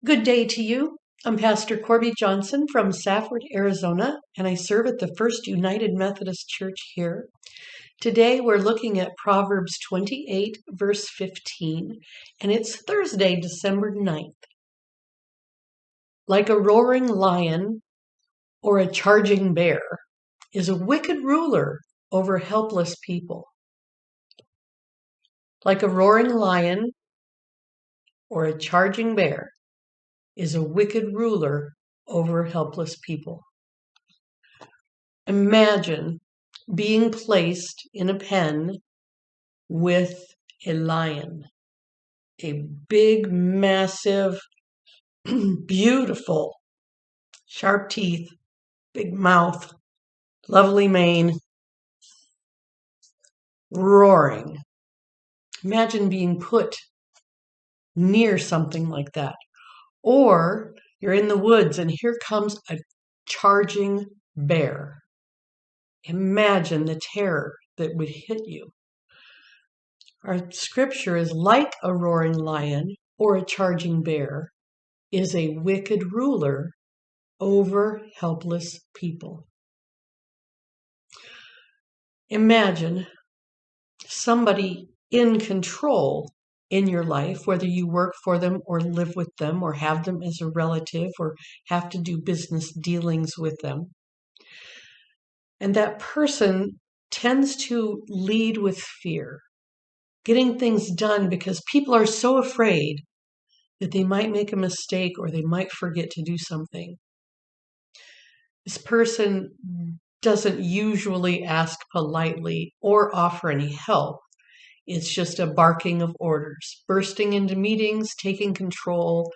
Good day to you. I'm Pastor Corby Johnson from Safford, Arizona, and I serve at the First United Methodist Church here. Today we're looking at Proverbs 28, verse 15, and it's Thursday, December 9th. Like a roaring lion or a charging bear is a wicked ruler over helpless people. Like a roaring lion or a charging bear is a wicked ruler over helpless people. Imagine being placed in a pen with a lion, a big, massive, beautiful, sharp teeth, big mouth, lovely mane, roaring. Imagine being put near something like that. Or you're in the woods and here comes a charging bear. Imagine the terror that would hit you. Our scripture is like a roaring lion or a charging bear is a wicked ruler over helpless people. Imagine somebody in control in your life, whether you work for them or live with them or have them as a relative or have to do business dealings with them. And that person tends to lead with fear, getting things done because people are so afraid that they might make a mistake or they might forget to do something. This person doesn't usually ask politely or offer any help. It's just a barking of orders, bursting into meetings, taking control,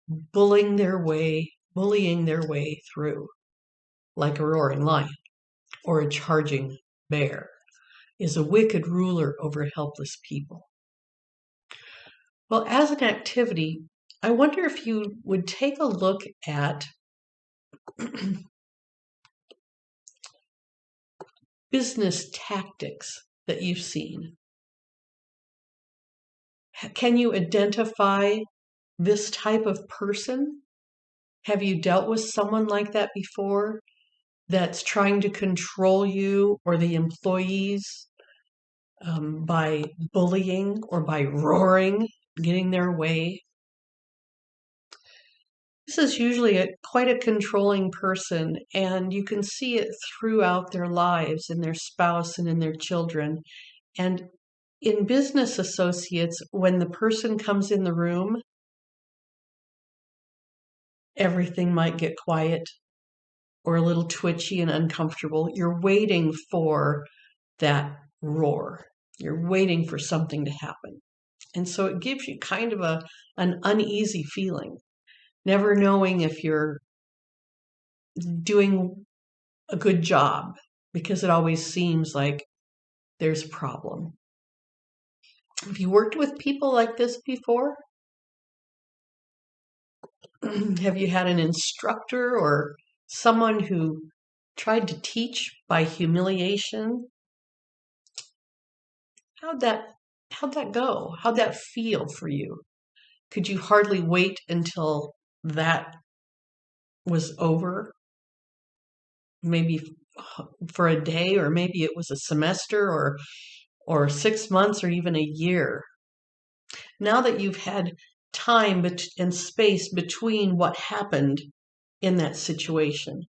bullying their way through, like a roaring lion or a charging bear, is a wicked ruler over helpless people. Well, as an activity, I wonder if you would take a look at business tactics that you've seen. Can you identify this type of person? Have you dealt with someone like that before that's trying to control you or the employees by bullying or by roaring, getting their way? This is usually quite a controlling person, and you can see it throughout their lives, in their spouse and in their children. And in business associates, when the person comes in the room, everything might get quiet or a little twitchy and uncomfortable. You're waiting for that roar. You're waiting for something to happen. And so it gives you kind of an uneasy feeling, never knowing if you're doing a good job because it always seems like there's a problem. Have you worked with people like this before? Have you had an instructor or someone who tried to teach by humiliation? How'd that go? How'd that feel for you? Could you hardly wait until that was over? Maybe for a day, or maybe it was a semester or 6 months or even a year. Now that you've had time and space between what happened in that situation,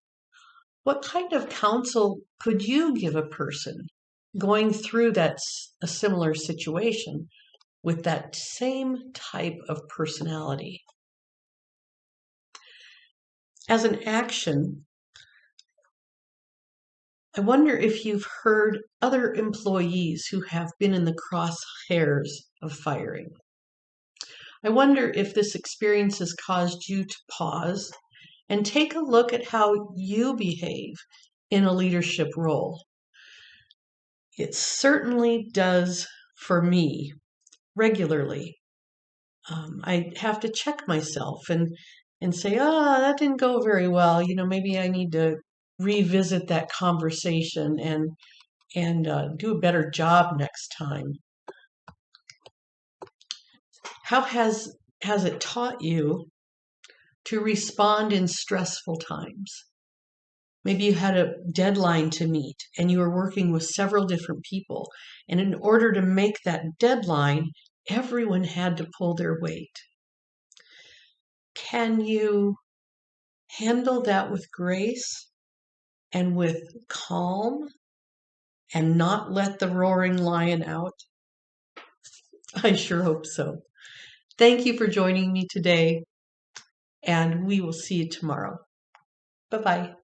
what kind of counsel could you give a person going through a similar situation with that same type of personality? As an action, I wonder if you've heard other employees who have been in the crosshairs of firing. I wonder if this experience has caused you to pause and take a look at how you behave in a leadership role. It certainly does for me regularly. I have to check myself and say, that didn't go very well. Maybe I need to revisit that conversation and do a better job next time. How has it taught you to respond in stressful times. Maybe you had a deadline to meet and you were working with several different people. And in order to make that deadline, everyone had to pull their weight. Can you handle that with grace and with calm and not let the roaring lion out? I sure hope so. Thank you for joining me today, and we will see you tomorrow. Bye-bye.